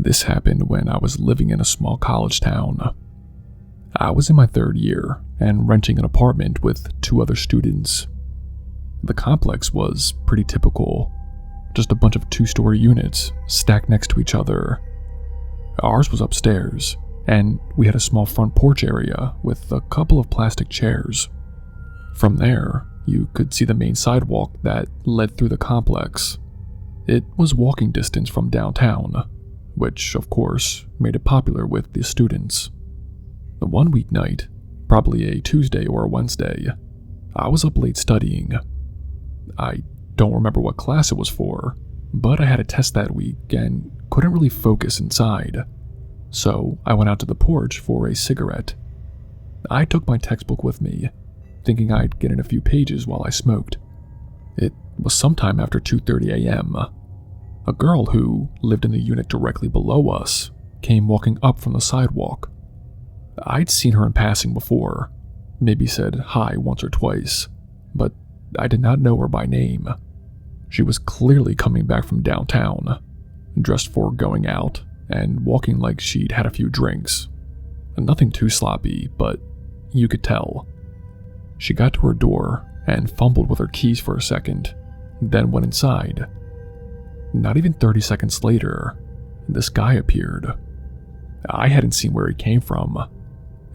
This happened when I was living in a small college town. I was in my third year and renting an apartment with 2 other students. The complex was pretty typical, just a bunch of 2-story units stacked next to each other. Ours was upstairs, and we had a small front porch area with a couple of plastic chairs. From there, you could see the main sidewalk that led through the complex. It was walking distance from downtown, which, of course, made it popular with the students. One weeknight, probably a Tuesday or a Wednesday, I was up late studying. I don't remember what class it was for, but I had a test that week and couldn't really focus inside, so I went out to the porch for a cigarette. I took my textbook with me, thinking I'd get in a few pages while I smoked. It was sometime after 2:30 a.m. A girl who lived in the unit directly below us came walking up from the sidewalk. I'd seen her in passing before, maybe said hi once or twice, but I did not know her by name. She was clearly coming back from downtown, dressed for going out, and walking like she'd had a few drinks. Nothing too sloppy, but you could tell. She got to her door and fumbled with her keys for a second, then went inside. Not even 30 seconds later, this guy appeared. I hadn't seen where he came from.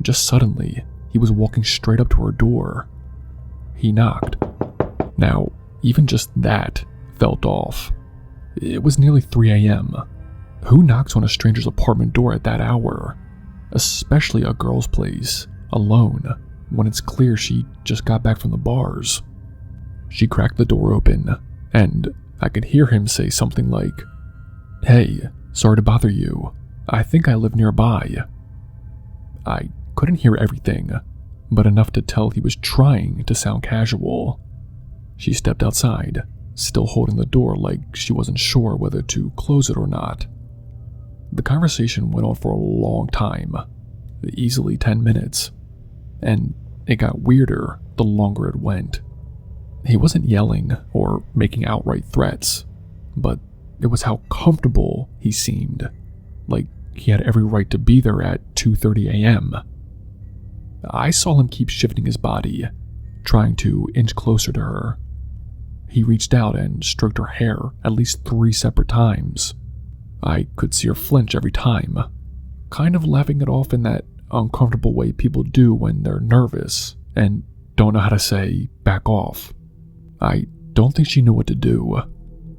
Just suddenly, he was walking straight up to her door. He knocked. Now, even just that felt off. It was nearly 3 a.m. Who knocks on a stranger's apartment door at that hour? Especially a girl's place, alone, when it's clear she just got back from the bars. She cracked the door open, and I could hear him say something like, "Hey, sorry to bother you. I think I live nearby." I couldn't hear everything, but enough to tell he was trying to sound casual. She stepped outside, still holding the door like she wasn't sure whether to close it or not. The conversation went on for a long time, easily 10 minutes, and it got weirder the longer it went. He wasn't yelling or making outright threats, but it was how comfortable he seemed, like he had every right to be there at 2:30 a.m. I saw him keep shifting his body, trying to inch closer to her. He reached out and stroked her hair at least 3 separate times. I could see her flinch every time, kind of laughing it off in that uncomfortable way people do when they're nervous and don't know how to say, "back off." I don't think she knew what to do.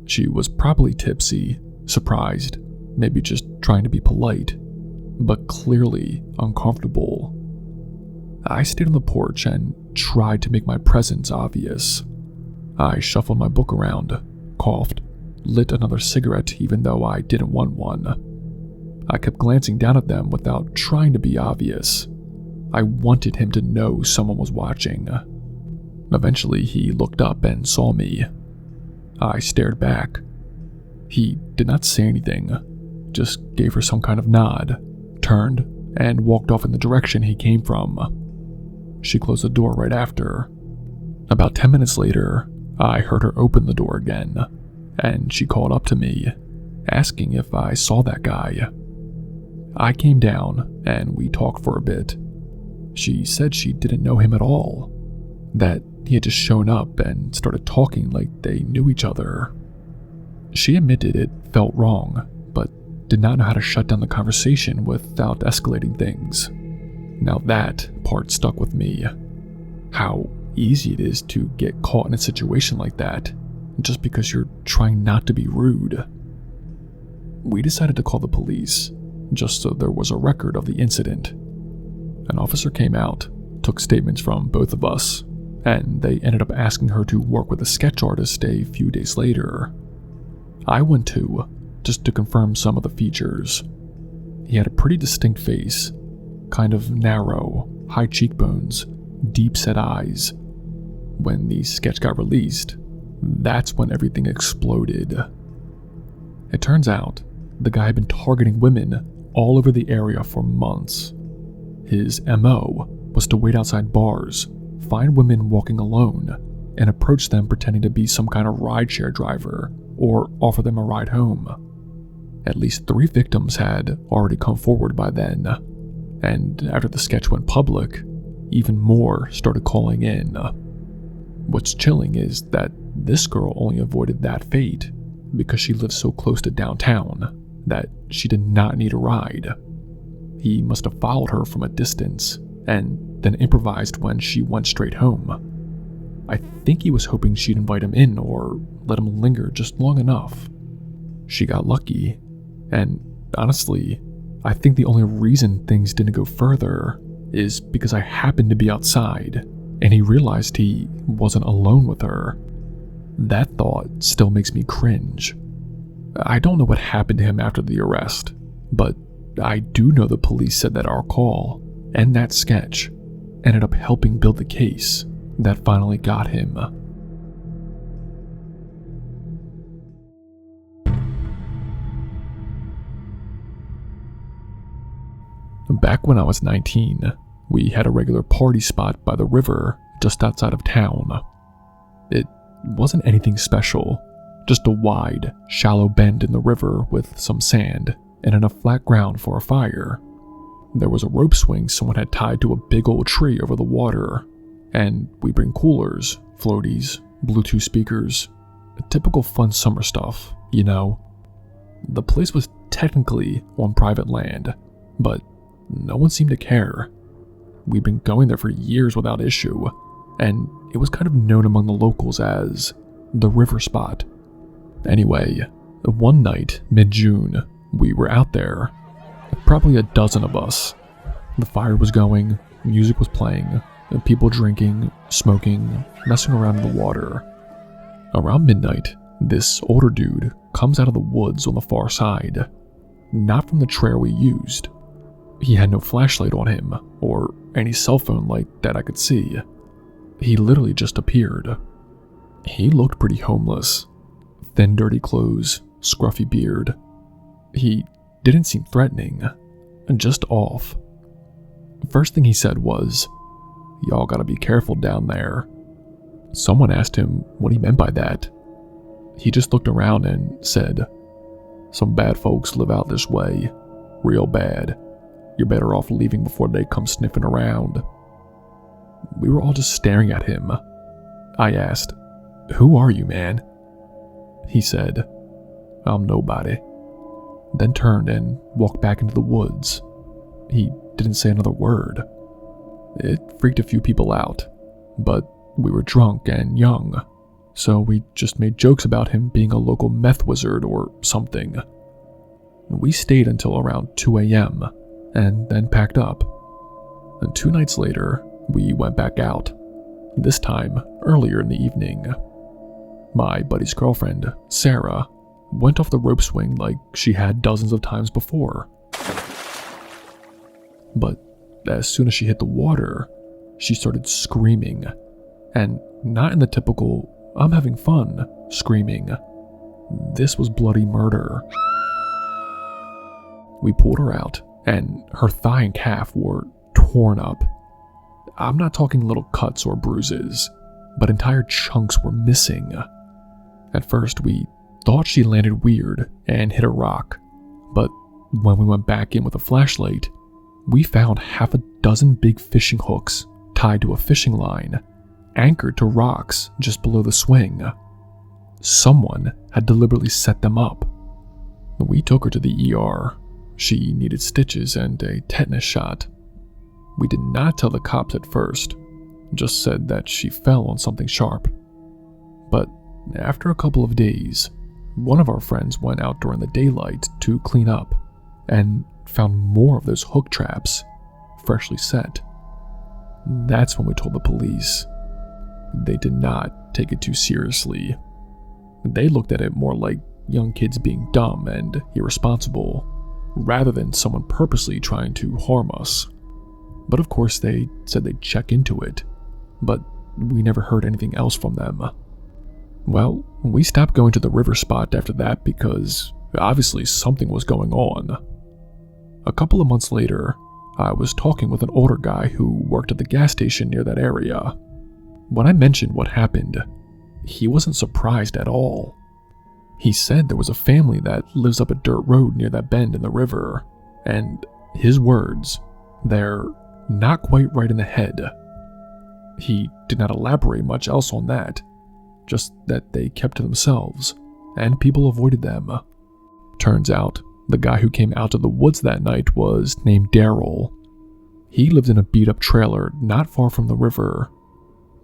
She was probably tipsy, surprised, maybe just trying to be polite, but clearly uncomfortable. I stayed on the porch and tried to make my presence obvious. I shuffled my book around, coughed, lit another cigarette even though I didn't want one. I kept glancing down at them without trying to be obvious. I wanted him to know someone was watching. Eventually, he looked up and saw me. I stared back. He did not say anything, just gave her some kind of nod, turned, and walked off in the direction he came from. She closed the door right after. About 10 minutes later, I heard her open the door again, and she called up to me, asking if I saw that guy. I came down, and we talked for a bit. She said she didn't know him at all, that he had just shown up and started talking like they knew each other. She admitted it felt wrong, but did not know how to shut down the conversation without escalating things. Now that part stuck with me. How easy it is to get caught in a situation like that, just because you're trying not to be rude. We decided to call the police, just so there was a record of the incident. An officer came out, took statements from both of us, and they ended up asking her to work with a sketch artist a few days later. I went too, just to confirm some of the features. He had a pretty distinct face, kind of narrow, high cheekbones, deep-set eyes. When the sketch got released, that's when everything exploded. It turns out, the guy had been targeting women all over the area for months. His MO was to wait outside bars, find women walking alone, and approach them pretending to be some kind of rideshare driver or offer them a ride home. At least 3 victims had already come forward by then, and after the sketch went public, even more started calling in. What's chilling is that this girl only avoided that fate because she lived so close to downtown that she did not need a ride. He must have followed her from a distance and then improvised when she went straight home. I think he was hoping she'd invite him in or let him linger just long enough. She got lucky, and honestly, I think the only reason things didn't go further is because I happened to be outside and he realized he wasn't alone with her. That thought still makes me cringe. I don't know what happened to him after the arrest, but I do know the police said that our call and that sketch ended up helping build the case that finally got him. Back when I was 19, we had a regular party spot by the river just outside of town. It wasn't anything special, just a wide, shallow bend in the river with some sand and enough flat ground for a fire. There was a rope swing someone had tied to a big old tree over the water, and we bring coolers, floaties, Bluetooth speakers, typical fun summer stuff, you know. The place was technically on private land, but no one seemed to care. We'd been going there for years without issue, and it was kind of known among the locals as the river spot. Anyway, one night, mid-June, we were out there, probably a dozen of us. The fire was going, music was playing, people drinking, smoking, messing around in the water. Around midnight, this older dude comes out of the woods on the far side, not from the trail we used. He had no flashlight on him, or any cell phone light that I could see. He literally just appeared. He looked pretty homeless. Thin, dirty clothes, scruffy beard. He didn't seem threatening, just off. First thing he said was, "Y'all gotta be careful down there." Someone asked him what he meant by that. He just looked around and said, "Some bad folks live out this way. Real bad. You're better off leaving before they come sniffing around." We were all just staring at him. I asked, "Who are you, man?" He said, "I'm nobody," then turned and walked back into the woods. He didn't say another word. It freaked a few people out, but we were drunk and young, so we just made jokes about him being a local meth wizard or something. We stayed until around 2 a.m. and then packed up. And 2 nights later, we went back out, this time earlier in the evening. My buddy's girlfriend, Sarah, went off the rope swing like she had dozens of times before. But as soon as she hit the water, she started screaming, and not in the typical, "I'm having fun" screaming. This was bloody murder. We pulled her out, and her thigh and calf were torn up. I'm not talking little cuts or bruises, but entire chunks were missing. At first, we thought she landed weird and hit a rock, but when we went back in with a flashlight, we found half a dozen big fishing hooks tied to a fishing line, anchored to rocks just below the swing. Someone had deliberately set them up. We took her to the ER. She needed stitches and a tetanus shot. We did not tell the cops at first, just said that she fell on something sharp. But after a couple of days, one of our friends went out during the daylight to clean up and found more of those hook traps, freshly set. That's when we told the police. They did not take it too seriously. They looked at it more like young kids being dumb and irresponsible, rather than someone purposely trying to harm us. But of course they said they'd check into it, but we never heard anything else from them. Well, we stopped going to the river spot after that because obviously something was going on. A couple of months later, I was talking with an older guy who worked at the gas station near that area. When I mentioned what happened, he wasn't surprised at all. He said there was a family that lives up a dirt road near that bend in the river, and his words, they're not quite right in the head. He did not elaborate much else on that, just that they kept to themselves, and people avoided them. Turns out, the guy who came out of the woods that night was named Daryl. He lived in a beat-up trailer not far from the river.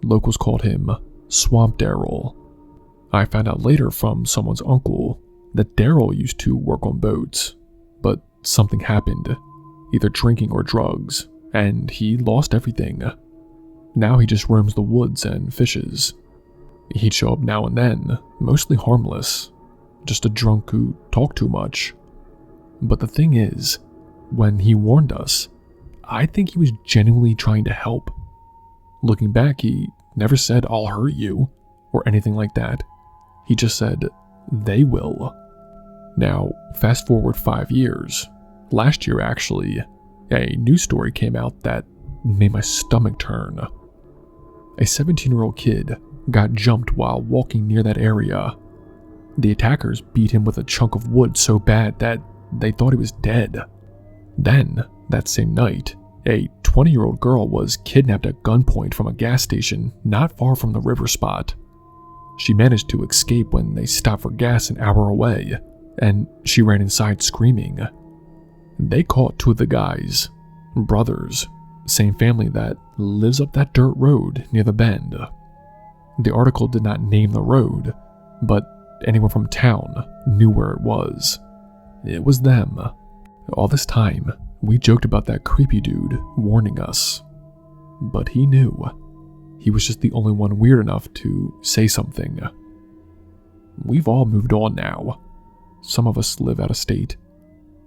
Locals called him Swamp Daryl. I found out later from someone's uncle that Daryl used to work on boats, but something happened, either drinking or drugs, and he lost everything. Now he just roams the woods and fishes. He'd show up now and then, mostly harmless, just a drunk who talked too much. But the thing is, when he warned us, I think he was genuinely trying to help. Looking back, he never said, "I'll hurt you," or anything like that. He just said, "They will." Now, fast forward 5 years. Last year, actually, a news story came out that made my stomach turn. A 17-year-old kid got jumped while walking near that area. The attackers beat him with a chunk of wood so bad that they thought he was dead. Then, that same night, a 20-year-old girl was kidnapped at gunpoint from a gas station not far from the river spot. She managed to escape when they stopped for gas an hour away, and she ran inside screaming. They caught 2 of the guys, brothers, same family that lives up that dirt road near the bend. The article did not name the road, but anyone from town knew where it was. It was them. All this time, we joked about that creepy dude warning us. But he knew. He was just the only one weird enough to say something. We've all moved on now. Some of us live out of state.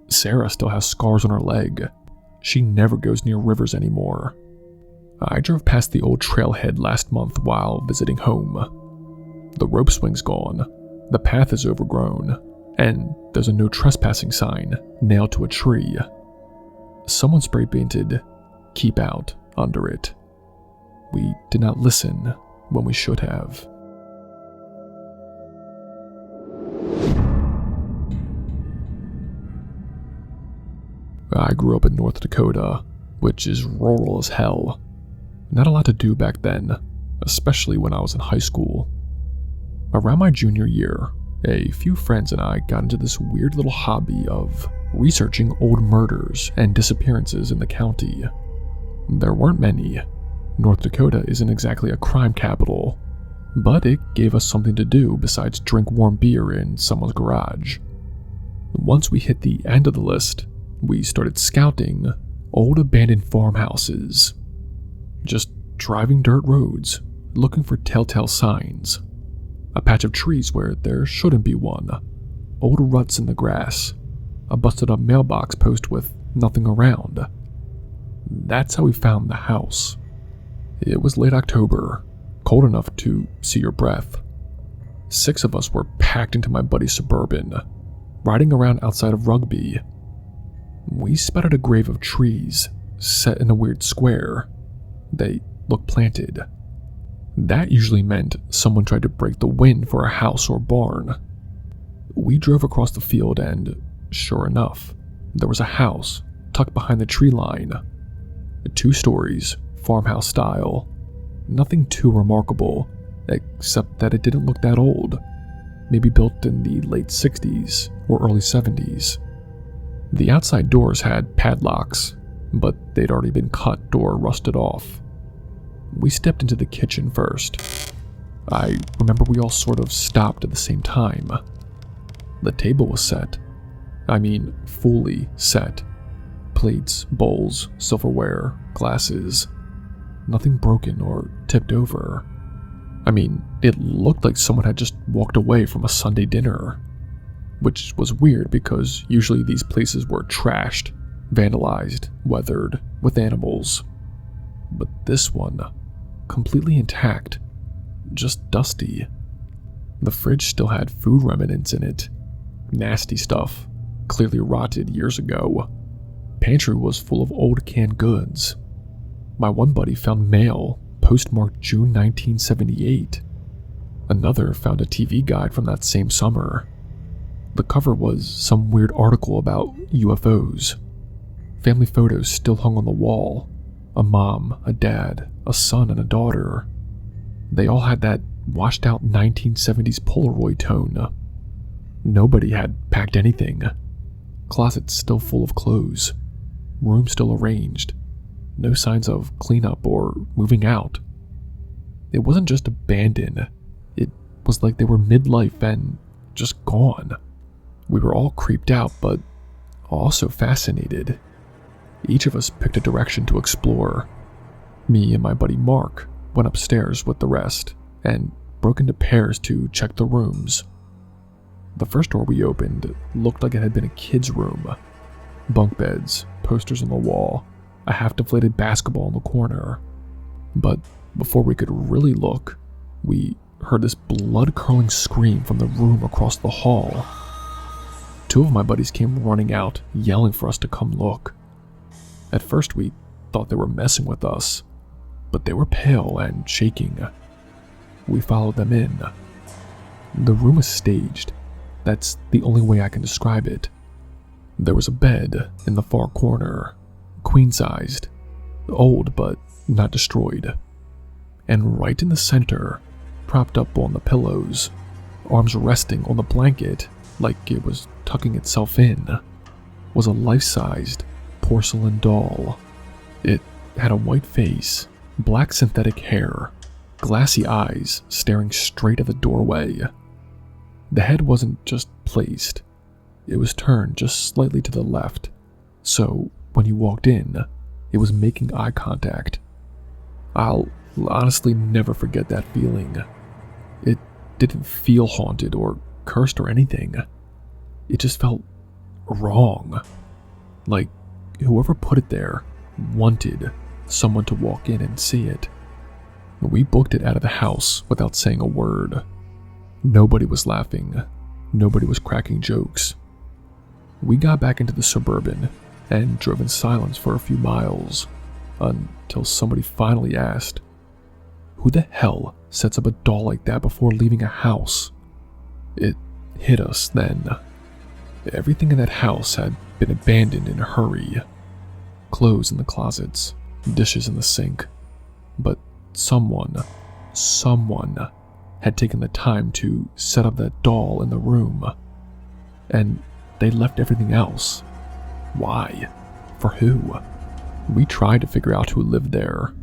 Sarah still has scars on her leg. She never goes near rivers anymore. I drove past the old trailhead last month while visiting home. The rope swing's gone, the path is overgrown, and there's a no trespassing sign nailed to a tree. Someone spray painted "Keep Out" under it. We did not listen when we should have. I grew up in North Dakota, which is rural as hell. Not a lot to do back then, especially when I was in high school. Around my junior year, a few friends and I got into this weird little hobby of researching old murders and disappearances in the county. There weren't many. North Dakota isn't exactly a crime capital, but it gave us something to do besides drink warm beer in someone's garage. Once we hit the end of the list, we started scouting old abandoned farmhouses. Just driving dirt roads, looking for telltale signs. A patch of trees where there shouldn't be one. Old ruts in the grass. A busted up mailbox post with nothing around. That's how we found the house. It was late October, cold enough to see your breath. 6 of us were packed into my buddy's Suburban, riding around outside of Rugby. We spotted a grave of trees, set in a weird square. They looked planted. That usually meant someone tried to break the wind for a house or barn. We drove across the field and, sure enough, there was a house tucked behind the tree line. 2 stories, farmhouse style. Nothing too remarkable, except that it didn't look that old. Maybe built in the late 60s or early 70s. The outside doors had padlocks, but they'd already been cut or rusted off. We stepped into the kitchen first. I remember we all sort of stopped at the same time. The table was set. I mean, fully set. Plates, bowls, silverware, glasses. Nothing broken or tipped over. I mean, it looked like someone had just walked away from a Sunday dinner. Which was weird because usually these places were trashed, vandalized, weathered, with animals. But this one, completely intact, just dusty. The fridge still had food remnants in it. Nasty stuff, clearly rotted years ago. Pantry was full of old canned goods. My one buddy found mail, postmarked June 1978. Another found a TV guide from that same summer, The cover was some weird article about UFOs. Family photos still hung on the wall. A mom, a dad, a son, and a daughter. They all had that washed out 1970s Polaroid tone. Nobody had packed anything. Closets still full of clothes. Room still arranged. No signs of cleanup or moving out. It wasn't just abandoned. It was like they were midlife and just gone. We were all creeped out, but also fascinated. Each of us picked a direction to explore. Me and my buddy Mark went upstairs with the rest and broke into pairs to check the rooms. The first door we opened looked like it had been a kid's room. Bunk beds, posters on the wall, a half-deflated basketball in the corner. But before we could really look, we heard this blood-curdling scream from the room across the hall. Two of my buddies came running out, yelling for us to come look. At first we thought they were messing with us, but they were pale and shaking. We followed them in. The room was staged. That's the only way I can describe it. There was a bed in the far corner, queen-sized, old but not destroyed. And right in the center, propped up on the pillows, arms resting on the blanket like it was tucking itself in, was a life-sized porcelain doll. It had a white face, black synthetic hair, glassy eyes staring straight at the doorway. The head wasn't just placed, it was turned just slightly to the left, so when you walked in, it was making eye contact. I'll honestly never forget that feeling. It didn't feel haunted or cursed or anything. It just felt wrong. Like whoever put it there wanted someone to walk in and see it. We booked it out of the house without saying a word. Nobody was laughing. Nobody was cracking jokes. We got back into the Suburban and drove in silence for a few miles until somebody finally asked, "Who the hell sets up a doll like that before leaving a house?" It hit us then. Everything in that house had been abandoned in a hurry. Clothes in the closets, dishes in the sink. But someone had taken the time to set up that doll in the room. And they left everything else. Why? For who? We tried to figure out who lived there.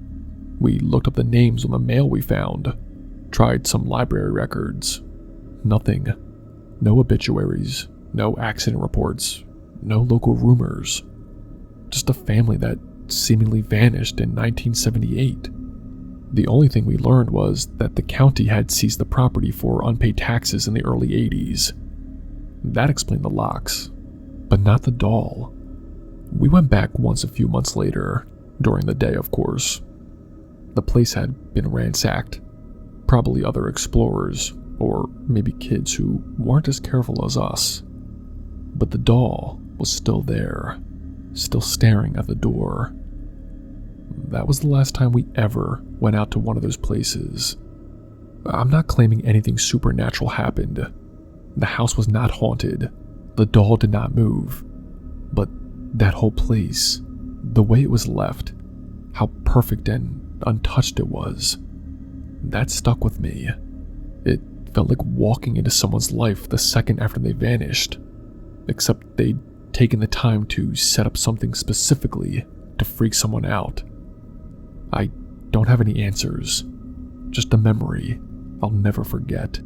We looked up the names on the mail we found, tried some library records. Nothing. No obituaries, no accident reports, no local rumors. Just a family that seemingly vanished in 1978. The only thing we learned was that the county had seized the property for unpaid taxes in the early 80s. That explained the locks, but not the doll. We went back once a few months later, during the day of course. The place had been ransacked. Probably other explorers, or maybe kids who weren't as careful as us. But the doll was still there, still staring at the door. That was the last time we ever went out to one of those places. I'm not claiming anything supernatural happened. The house was not haunted. The doll did not move. But that whole place, the way it was left, how perfect and untouched it was, that stuck with me. It felt like walking into someone's life the second after they vanished, except they'd taken the time to set up something specifically to freak someone out. I don't have any answers, just a memory I'll never forget.